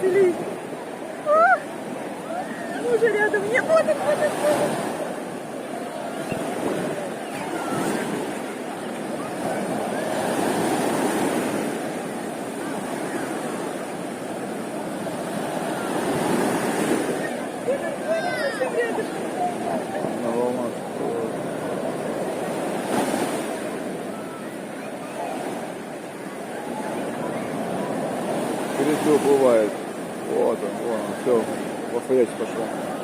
веселей. Мужа рядом не будет. На волнах. Впереди уплывает. Вот он, все, во стоять пошел.